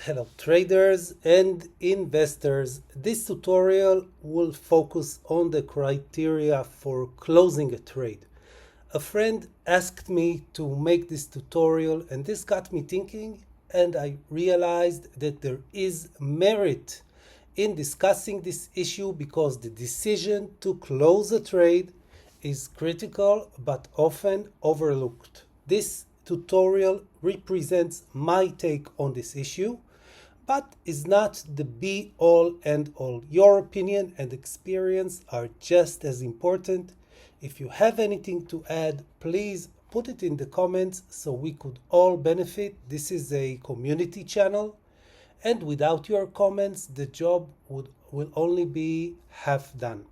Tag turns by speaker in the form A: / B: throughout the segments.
A: Hello traders and investors. This tutorial will focus on the criteria for closing a trade. A friend asked me to make this tutorial and this got me thinking, and I realized that there is merit in discussing this issue because the decision to close a trade is critical but often overlooked. This tutorial represents my take on this issue, but is not the be all and all. Your opinion and experience are just as important. If you have anything to add, please put it in the comments so we could all benefit. This is a community channel, and without your comments, the job will only be half done.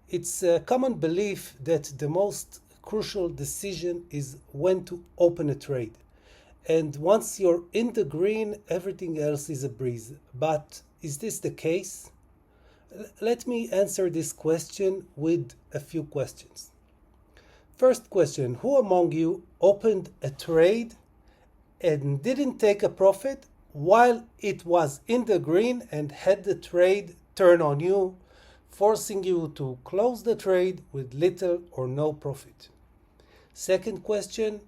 A: It's a common belief that the most crucial decision is when to open a trade. And once you're in the green, everything else is a breeze. But is this the case? Let me answer this question with a few questions. First question, who among you opened a trade and didn't take a profit while it was in the green and had the trade turn on you, forcing you to close the trade with little or no profit? Second question,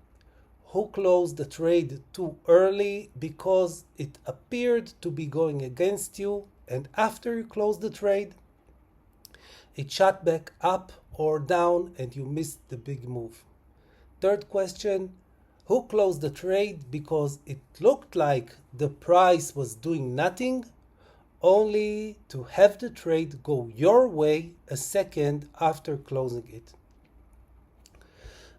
A: who closed the trade too early because it appeared to be going against you, and after you closed the trade, it shot back up or down and you missed the big move? Third question, who closed the trade because it looked like the price was doing nothing, only to have the trade go your way a second after closing it?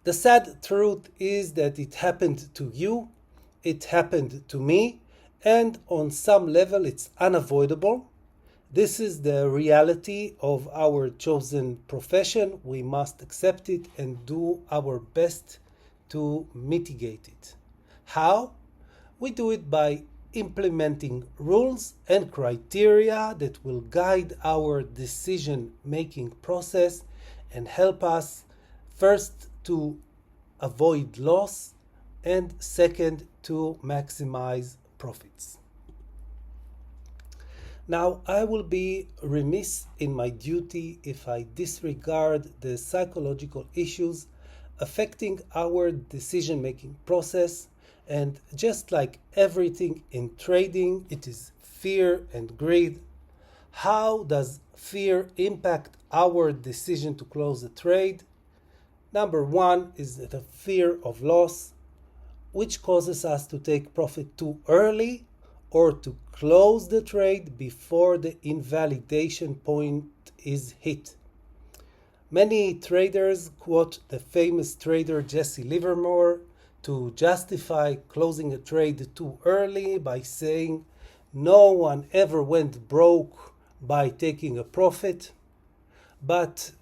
A: The sad truth is that it happened to you, it happened to me, and on some level it's unavoidable. This is the reality of our chosen profession. We must accept it and do our best to mitigate it. How? We do it by implementing rules and criteria that will guide our decision-making process and help us, first, to avoid loss, and second, to maximize profits. Now, I will be remiss in my duty if I disregard the psychological issues affecting our decision-making process. And just like everything in trading, it is fear and greed. How does fear impact our decision to close a trade? Number one is the fear of loss, which causes us to take profit too early or to close the trade before the invalidation point is hit. Many traders quote the famous trader Jesse Livermore to justify closing a trade too early by saying, "No one ever went broke by taking a profit." But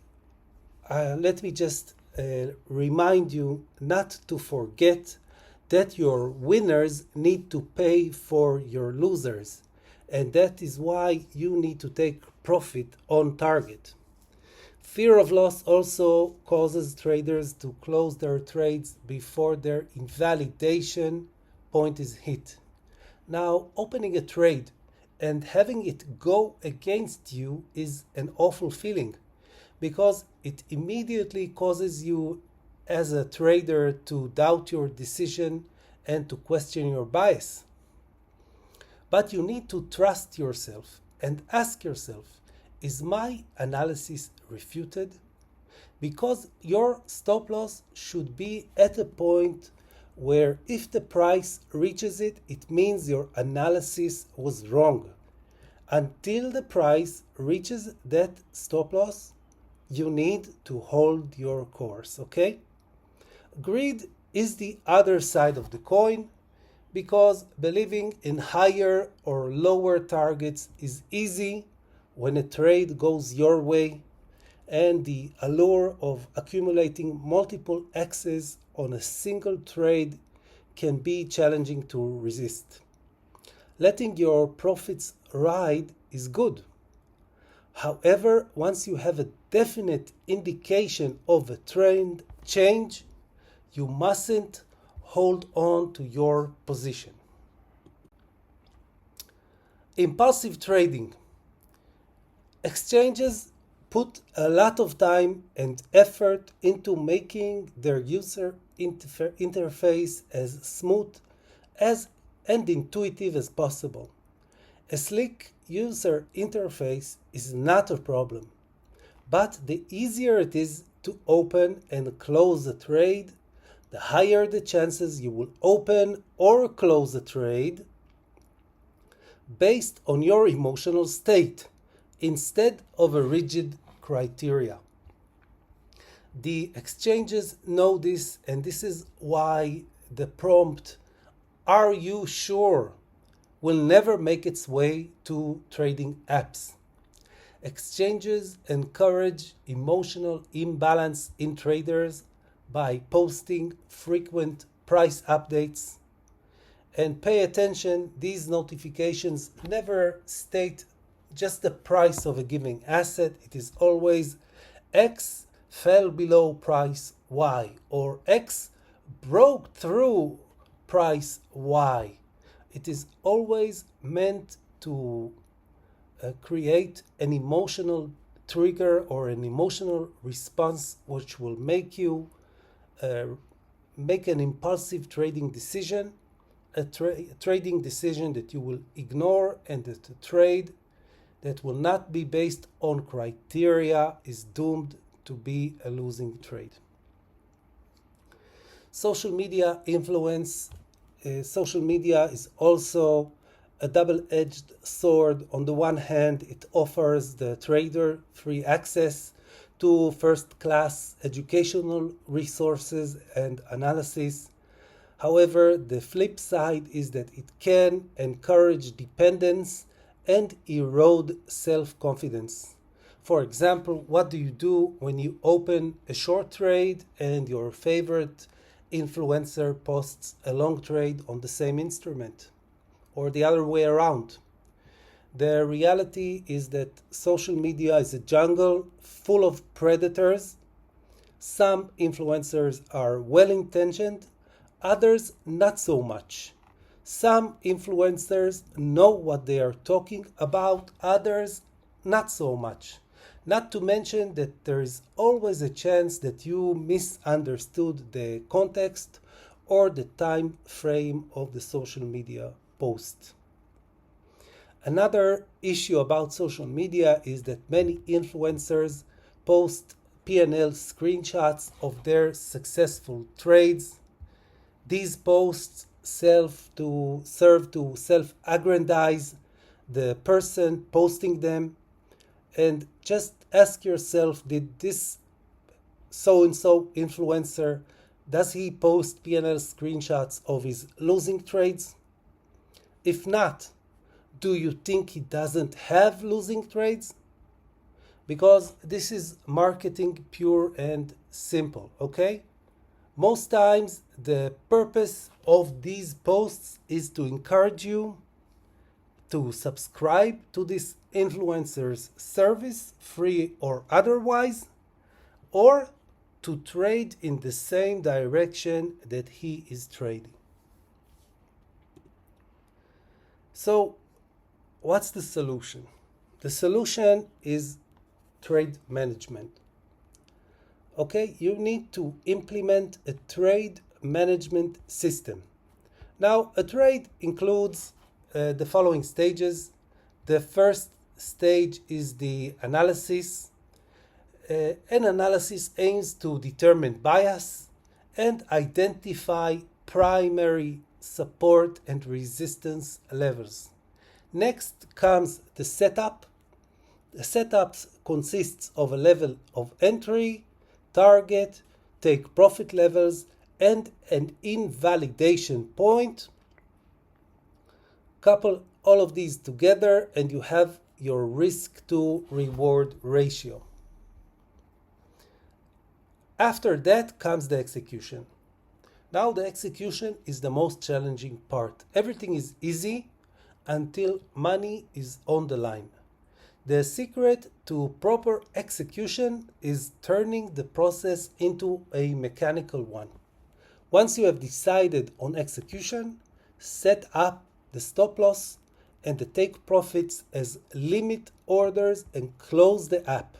A: let me just remind you not to forget that your winners need to pay for your losers, and that is why you need to take profit on target. Fear of loss also causes traders to close their trades before their invalidation point is hit. Now, opening a trade and having it go against you is an awful feeling, because it immediately causes you as a trader to doubt your decision and to question your bias. But you need to trust yourself and ask yourself, is my analysis refuted? Because your stop loss should be at a point where if the price reaches it, it means your analysis was wrong. Until the price reaches that stop loss, you need to hold your course, okay? Greed is the other side of the coin, because believing in higher or lower targets is easy when a trade goes your way, and the allure of accumulating multiple X's on a single trade can be challenging to resist. Letting your profits ride is good. However, once you have a definite indication of a trend change, you mustn't hold on to your position. Impulsive trading. Exchanges put a lot of time and effort into making their user interface as smooth as and intuitive as possible. A slick user interface is not a problem, but the easier it is to open and close a trade, the higher the chances you will open or close a trade based on your emotional state instead of a rigid criteria. The exchanges know this, and this is why the prompt, "Are you sure?" will never make its way to trading apps. Exchanges encourage emotional imbalance in traders by posting frequent price updates. And pay attention, these notifications never state just the price of a given asset. It is always X fell below price Y or X broke through price Y. It is always meant to create an emotional trigger or an emotional response which will make you make an impulsive trading decision, a trading decision that you will ignore, and that a trade that will not be based on criteria is doomed to be a losing trade. Social media influence. Social media is also a double-edged sword. On the one hand, it offers the trader free access to first-class educational resources and analysis. However, the flip side is that it can encourage dependence and erode self-confidence. For example, what do you do when you open a short trade and your favorite influencer posts a long trade on the same instrument? Or the other way around. The reality is that social media is a jungle full of predators. Some influencers are well-intentioned, others not so much. Some influencers know what they are talking about, others not so much. Not to mention that there is always a chance that you misunderstood the context or the time frame of the social media post. Another issue about social media is that many influencers post P&L screenshots of their successful trades. These posts serve to self-aggrandize the person posting them. And just ask yourself, did this so-and-so influencer, does he post P&L screenshots of his losing trades? If not, do you think he doesn't have losing trades? Because this is marketing pure and simple, okay? Most times the purpose of these posts is to encourage you to subscribe to this influencer's service, free or otherwise, or to trade in the same direction that he is trading. So, what's the solution? The solution is trade management. Okay, you need to implement a trade management system. Now, a trade includes the following stages. The first stage is the analysis. An analysis aims to determine bias and identify primary support and resistance levels. Next comes the setup. The setup consists of a level of entry, target, take profit levels, and an invalidation point. Couple all of these together and you have your risk to reward ratio. After that comes the execution. Now the execution is the most challenging part. Everything is easy until money is on the line. The secret to proper execution is turning the process into a mechanical one. Once you have decided on execution, set up the stop loss, and the take profits as limit orders and close the app.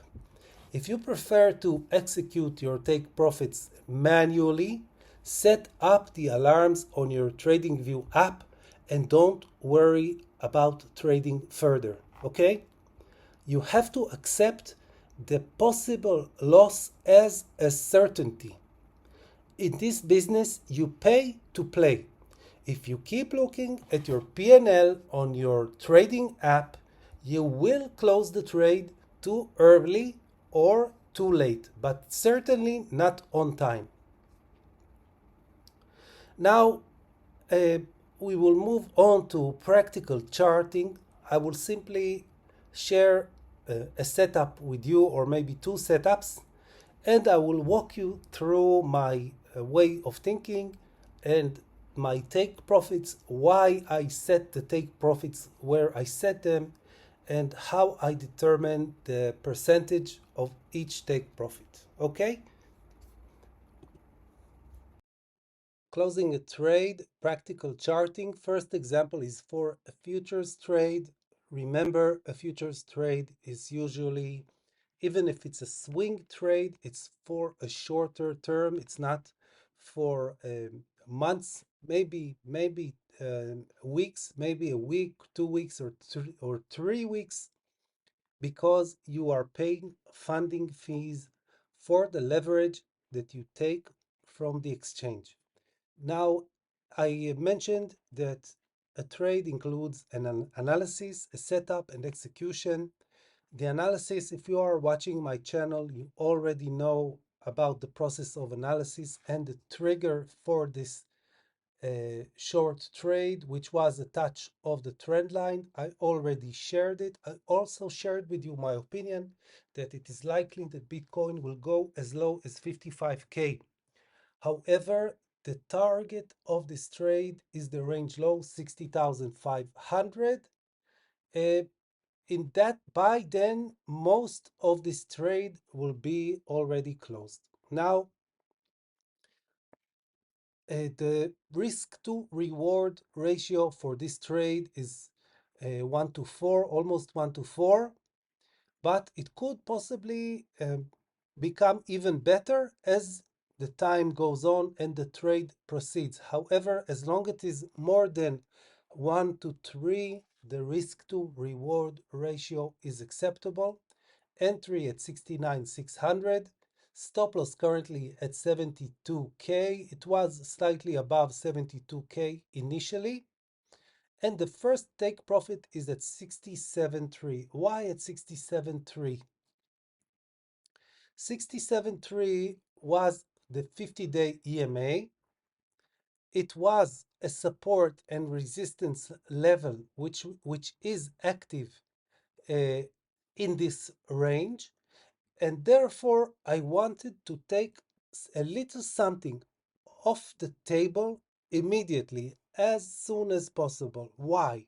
A: If you prefer to execute your take profits manually, set up the alarms on your TradingView app and don't worry about trading further, okay? You have to accept the possible loss as a certainty. In this business, you pay to play. If you keep looking at your P&L on your trading app, you will close the trade too early or too late, but certainly not on time. Now, uh, we will move on to practical charting. I will simply share a setup with you, or maybe two setups, and I will walk you through my way of thinking and my take profits, why I set the take profits where I set them, and how I determine the percentage of each take profit. Okay? Closing a trade, practical charting. First example is for a futures trade. Remember, a futures trade is usually, even if it's a swing trade, it's for a shorter term. It's not for months, maybe weeks, maybe a week, 2 weeks, or 3 weeks, because you are paying funding fees for the leverage that you take from the exchange. Now, I mentioned that a trade includes an analysis, a setup, and execution. The analysis, if you are watching my channel, you already know about the process of analysis and the trigger for this short trade, which was a touch of the trend line. I already shared it. I also shared with you my opinion that it is likely that Bitcoin will go as low as 55K. However, the target of this trade is the range low 60,500. In that, by then, most of this trade will be already closed. Now, the risk to reward ratio for this trade is 1 to 4, almost 1 to 4, but it could possibly become even better as the time goes on and the trade proceeds. However, as long as it is more than 1 to 3, the risk to reward ratio is acceptable. Entry at 69,600. Stop loss currently at 72K. It was slightly above 72K initially. And the first take profit is at 67.3. Why at 67.3? 67.3 was the 50-day EMA. It was a support and resistance level which is active in this range, and therefore I wanted to take a little something off the table immediately, as soon as possible. Why?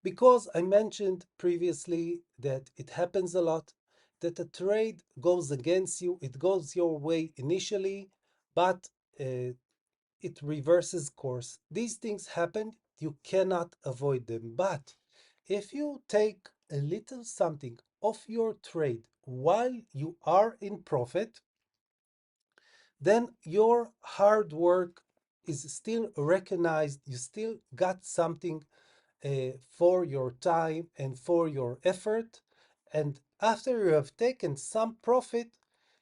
A: Because I mentioned previously that it happens a lot that a trade goes against you, it goes your way initially, but it reverses course. These things happen, you cannot avoid them. But if you take a little something off your trade while you are in profit, then your hard work is still recognized. You still got something for your time and for your effort. And after you have taken some profit,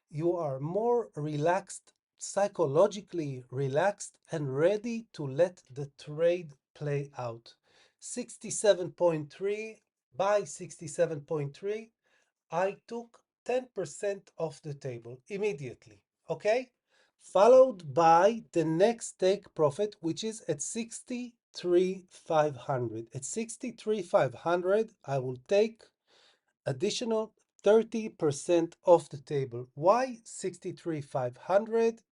A: you are more relaxed, psychologically relaxed, and ready to let the trade play out. 67.3 by 67.3, I took 10% off the table immediately. Okay? Followed by the next take profit, which is at 63,500. At 63,500, I will take additional 30% off the table. Why 63,500?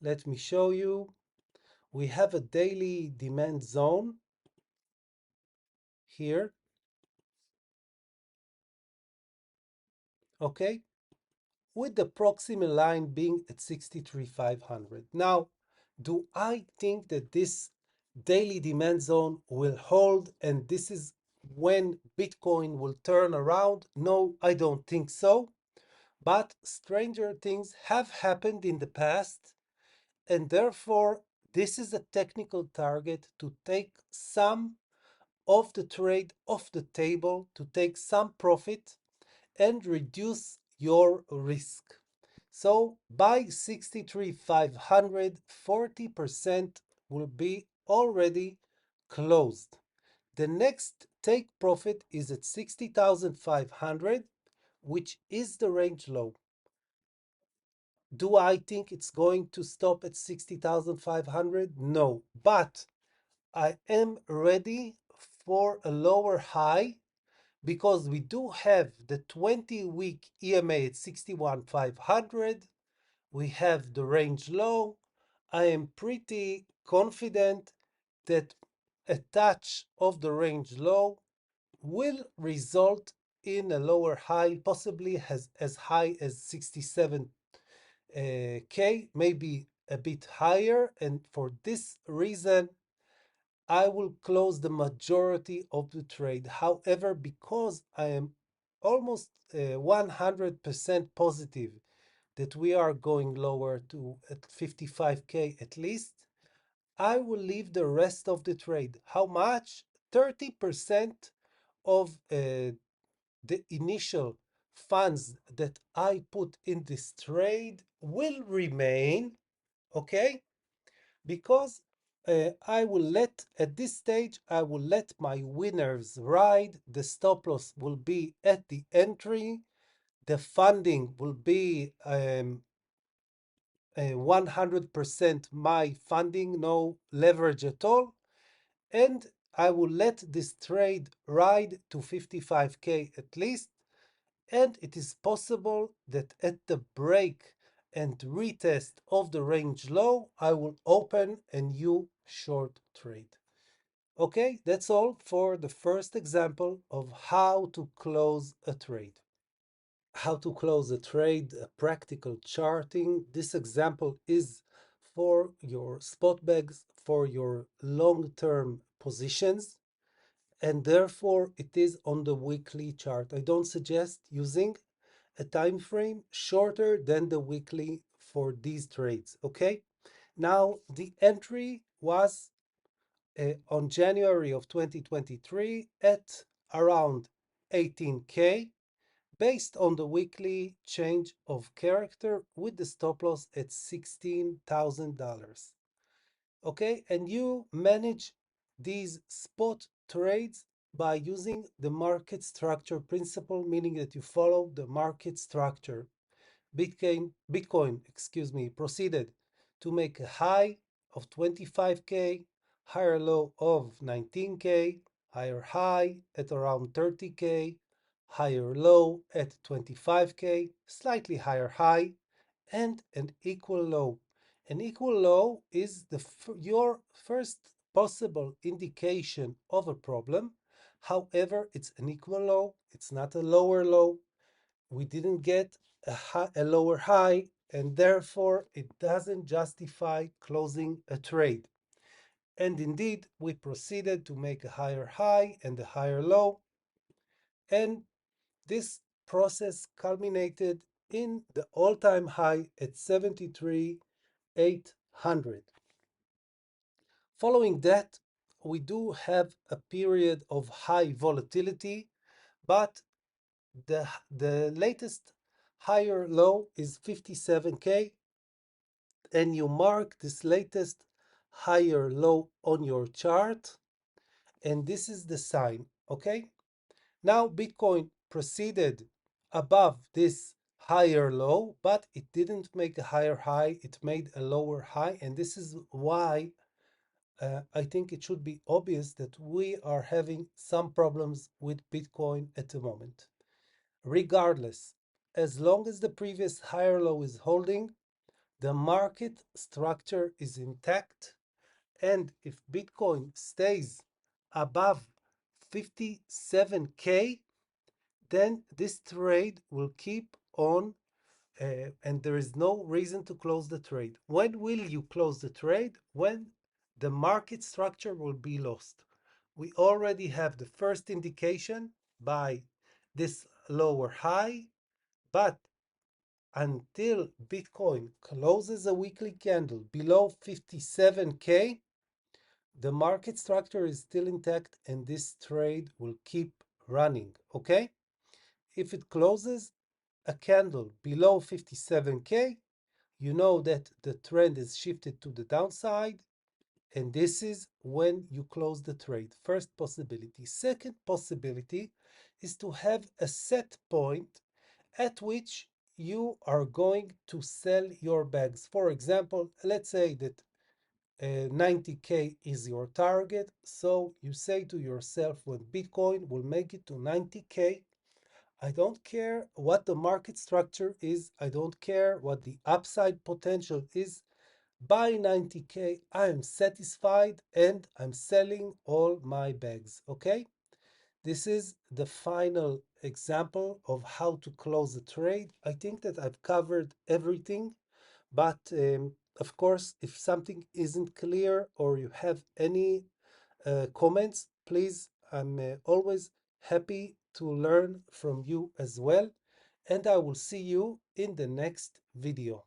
A: Let me show you. We have a daily demand zone here. Okay? With the proximal line being at 63,500. Now, do I think that this daily demand zone will hold, and this is when Bitcoin will turn around? No, I don't think so. But stranger things have happened in the past, and therefore, this is a technical target to take some of the trade off the table, to take some profit and reduce your risk. So by 63,500, 40% will be already closed. The next take profit is at 60,500, which is the range low. Do I think it's going to stop at 60,500? No, but I am ready for a lower high because we do have the 20-week EMA at 61,500. We have the range low. I am pretty confident that a touch of the range low will result in a lower high, possibly as high as 67K, maybe a bit higher. And for this reason, I will close the majority of the trade. However, because I am almost 100% positive that we are going lower to at 55K at least, I will leave the rest of the trade. How much? 30% of the initial funds that I put in this trade will remain, okay? Because I will let, at this stage, I will let my winners ride. The stop loss will be at the entry. The funding will be 100% my funding, no leverage at all. And I will let this trade ride to 55K at least. And it is possible that at the break and retest of the range low, I will open a new short trade. Okay, that's all for the first example of how to close a trade. How to close a trade, practical charting. This example is for your spot bags, for your long-term positions, and therefore it is on the weekly chart. I don't suggest using a time frame shorter than the weekly for these trades. Okay, now the entry was on January of 2023 at around 18K based on the weekly change of character with the stop loss at $16,000. Okay, and you manage these spot trades by using the market structure principle, meaning that you follow the market structure. Bitcoin, proceeded to make a high of 25K, higher low of 19K, higher high at around 30K, higher low at 25K, slightly higher high, and an equal low. An equal low is your first possible indication of a problem. However, it's an equal low, it's not a lower low. We didn't get a lower high, and therefore it doesn't justify closing a trade. And indeed, we proceeded to make a higher high and a higher low, and this process culminated in the all-time high at 73,800. Following that, we do have a period of high volatility, but the latest higher low is 57K, and you mark this latest higher low on your chart, and this is the sign. Okay, now Bitcoin proceeded above this higher low, but it didn't make a higher high, it made a lower high, and this is why I think it should be obvious that we are having some problems with Bitcoin at the moment. Regardless, as long as the previous higher low is holding, the market structure is intact. And if Bitcoin stays above 57K, then this trade will keep on, and there is no reason to close the trade. When will you close the trade? When the market structure will be lost. We already have the first indication by this lower high, but until Bitcoin closes a weekly candle below 57K, the market structure is still intact and this trade will keep running, okay? If it closes a candle below 57K, you know that the trend is shifted to the downside, and this is when you close the trade. First possibility. Second possibility is to have a set point at which you are going to sell your bags. For example, let's say that 90K is your target. So you say to yourself, when Bitcoin will make it to 90K, I don't care what the market structure is. I don't care what the upside potential is. By 90K, I am satisfied and I'm selling all my bags. Okay? This is the final example of how to close a trade. I think that I've covered everything, but of course, if something isn't clear or you have any comments, please, I'm always happy to learn from you as well. And I will see you in the next video.